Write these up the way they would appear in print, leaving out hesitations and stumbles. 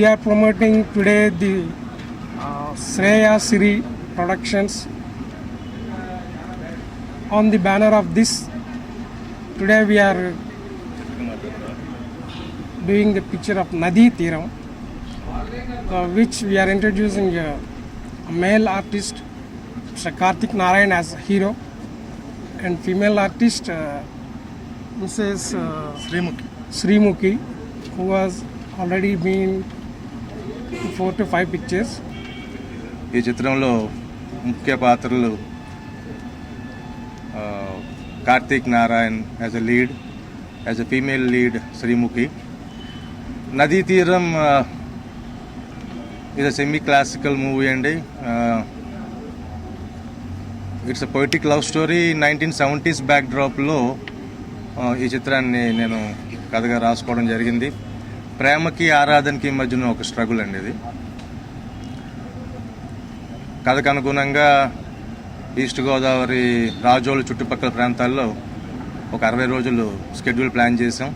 we are promoting today the Shreya Siri Productions. On the banner of this, today we are doing the picture of Nadi Tiram, which we are introducing a male artist, Mr. Karthik Narayan as hero, and female artist Mrs. Srimukhi, who has already been 4 to 5 pictures. ఈ చిత్రంలో ముఖ్య పాత్రలు Karthik Narayan as a lead, as a female lead Sreemukhi. నదీ తీరం ఇది semi classical movie అండి. It's a poetic love story. 1970s బ్యాక్డ్రాప్లో ఈ చిత్రాన్ని నేను కథగా రాసుకోవడం జరిగింది. ప్రేమకి ఆరాధనకి మధ్యన ఒక స్ట్రగుల్ అండి ఇది. కథకు అనుగుణంగా ఈస్ట్ గోదావరి, రాజోలు చుట్టుపక్కల ప్రాంతాల్లో ఒక 60 రోజులు షెడ్యూల్ ప్లాన్ చేసాం.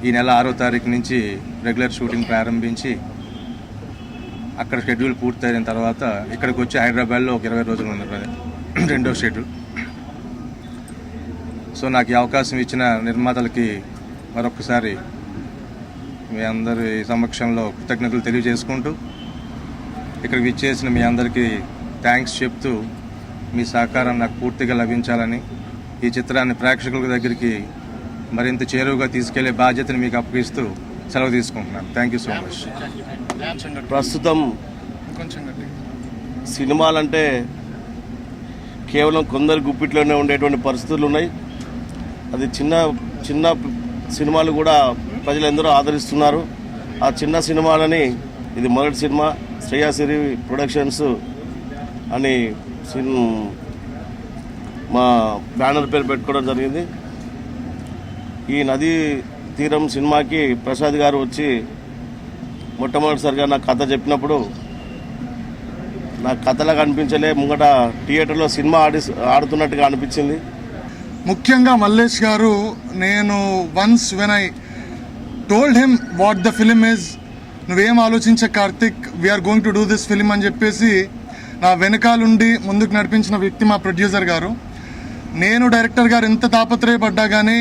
ఈ నెల 6వ తారీఖు నుంచి రెగ్యులర్ షూటింగ్ ప్రారంభించి అక్కడ షెడ్యూల్ పూర్తయిన తర్వాత ఇక్కడికి వచ్చి హైదరాబాద్లో ఒక 20 రోజులు ఉన్నది రెండో షెడ్యూల్. సో నాకు ఈ అవకాశం ఇచ్చిన నిర్మాతలకి మరొకసారి మీ అందరి సమక్షంలో కృతజ్ఞతలు తెలియజేసుకుంటూ, ఇక్కడికి విచ్చేసిన మీ అందరికీ థ్యాంక్స్ చెప్తూ, మీ సహకారం నాకు పూర్తిగా లభించాలని, ఈ చిత్రాన్ని ప్రేక్షకుల దగ్గరికి మరింత చేరువుగా తీసుకెళ్లే బాధ్యతను మీకు అప్పగిస్తూ సెలవు తీసుకుంటున్నాను. Thank you so much. ప్రస్తుతం సినిమాలంటే కేవలం కొందరు గుప్పిట్లోనే ఉండేటువంటి పరిస్థితులు ఉన్నాయి. అది చిన్న చిన్న సినిమాలు కూడా ప్రజలందరూ ఆదరిస్తున్నారు. ఆ చిన్న సినిమాలని, ఇది మొదటి సినిమా, శ్రేయా సిరి ప్రొడక్షన్స్ అని మా బ్యానర్ పేరు పెట్టుకోవడం జరిగింది. ఈ నదీ తీరం సినిమాకి ప్రసాద్ గారు వచ్చి మొట్టమొదటిసారిగా నా కథ చెప్పినప్పుడు నాకు కథలాగా అనిపించలే, ముంగట థియేటర్లో సినిమా ఆడుతున్నట్టుగా అనిపించింది. ముఖ్యంగా మల్లేష్ గారు, నేను once when I told him what the film is, నువ్వేం ఆలోచించే Karthik, we are going to do this film అని చెప్పేసి నా వెనకాలండి ముందుకు నడిపించిన వ్యక్తి మా ప్రొడ్యూసర్ గారు. నేను డైరెక్టర్ గారు ఎంత తాపత్రయపడ్డా కానీ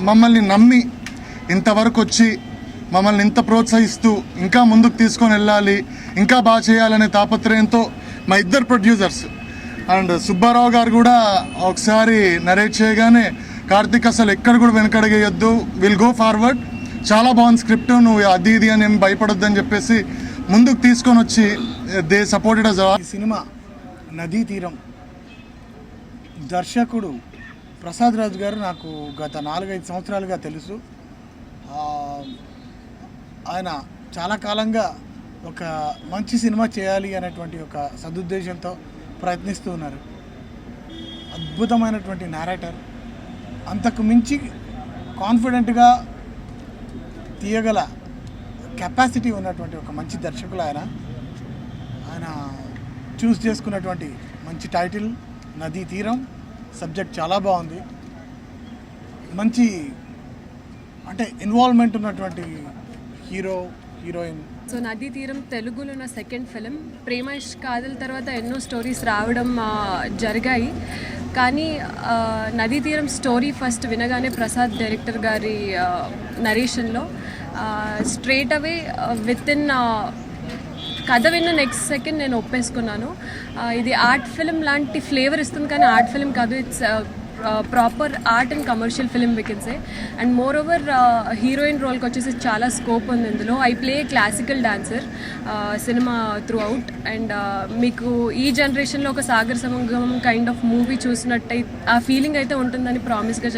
మమ్మల్ని నమ్మి ఇంతవరకు వచ్చి మమ్మల్ని ఇంత ప్రోత్సహిస్తూ ఇంకా ముందుకు తీసుకొని వెళ్ళాలి, ఇంకా బాగా చేయాలనే తాపత్రయంతో మా ఇద్దరు ప్రొడ్యూసర్స్ అండ్ సుబ్బారావు గారు కూడా ఒకసారి నరేట్ చేయగానే, కార్తిక్ అసలు ఎక్కడ కూడా వెనకడగేయొద్దు, విల్ గో ఫార్వర్డ్, చాలా బాగుంది స్క్రిప్ట్, నువ్వు అది ఇది అని ఏం భయపడొద్దు అని చెప్పేసి ముందుకు తీసుకొని వచ్చి దే సపోర్టెడ్ అస్. ఈ సినిమా నదీ తీరం దర్శకుడు ప్రసాద్ రాజు గారు నాకు గత 4-5 సంవత్సరాలుగా తెలుసు. ఆయన చాలా కాలంగా ఒక మంచి సినిమా చేయాలి అనేటువంటి ఒక సదుద్దేశంతో ప్రయత్నిస్తూ ఉన్నారు. అద్భుతమైనటువంటి నేరేటర్, అంతకు మించి కాన్ఫిడెంట్గా తీయగల కెపాసిటీ ఉన్నటువంటి ఒక మంచి దర్శకులు ఆయన చూస్ చేసుకున్నటువంటి మంచి టైటిల్ నదీ తీరం. సబ్జెక్ట్ చాలా బాగుంది, మంచి అంటే ఇన్వాల్వ్మెంట్ ఉన్నటువంటి హీరోయిన్. సో నదీ తీరం తెలుగులో నా సెకండ్ ఫిలిం. ప్రేమ ఇష్క్ కాదల్ తర్వాత ఎన్నో స్టోరీస్ రావడం జరిగాయి, కానీ నదీ తీరం స్టోరీ ఫస్ట్ వినగానే ప్రసాద్ డైరెక్టర్ గారి నరేషన్లో స్ట్రేట్ అవే విత్ ఇన్ కథ విన్న నెక్స్ట్ సెకండ్ నేను ఒప్పేసుకున్నాను. ఇది ఆర్ట్ ఫిలిం లాంటి ఫ్లేవర్ ఇస్తుంది, కానీ ఆర్ట్ ఫిలిం కాదు, it's proper art and commercial film we can say. And moreover heroine రోల్కి వచ్చేసి చాలా స్కోప్ ఉంది ఇందులో. I play classical dancer cinema throughout. And మీకు ఈ జనరేషన్లో ఒక సాగర్ సంగమం కైండ్ ఆఫ్ మూవీ చూసినట్టయితే ఆ ఫీలింగ్ అయితే ఉంటుందని ప్రామిస్గా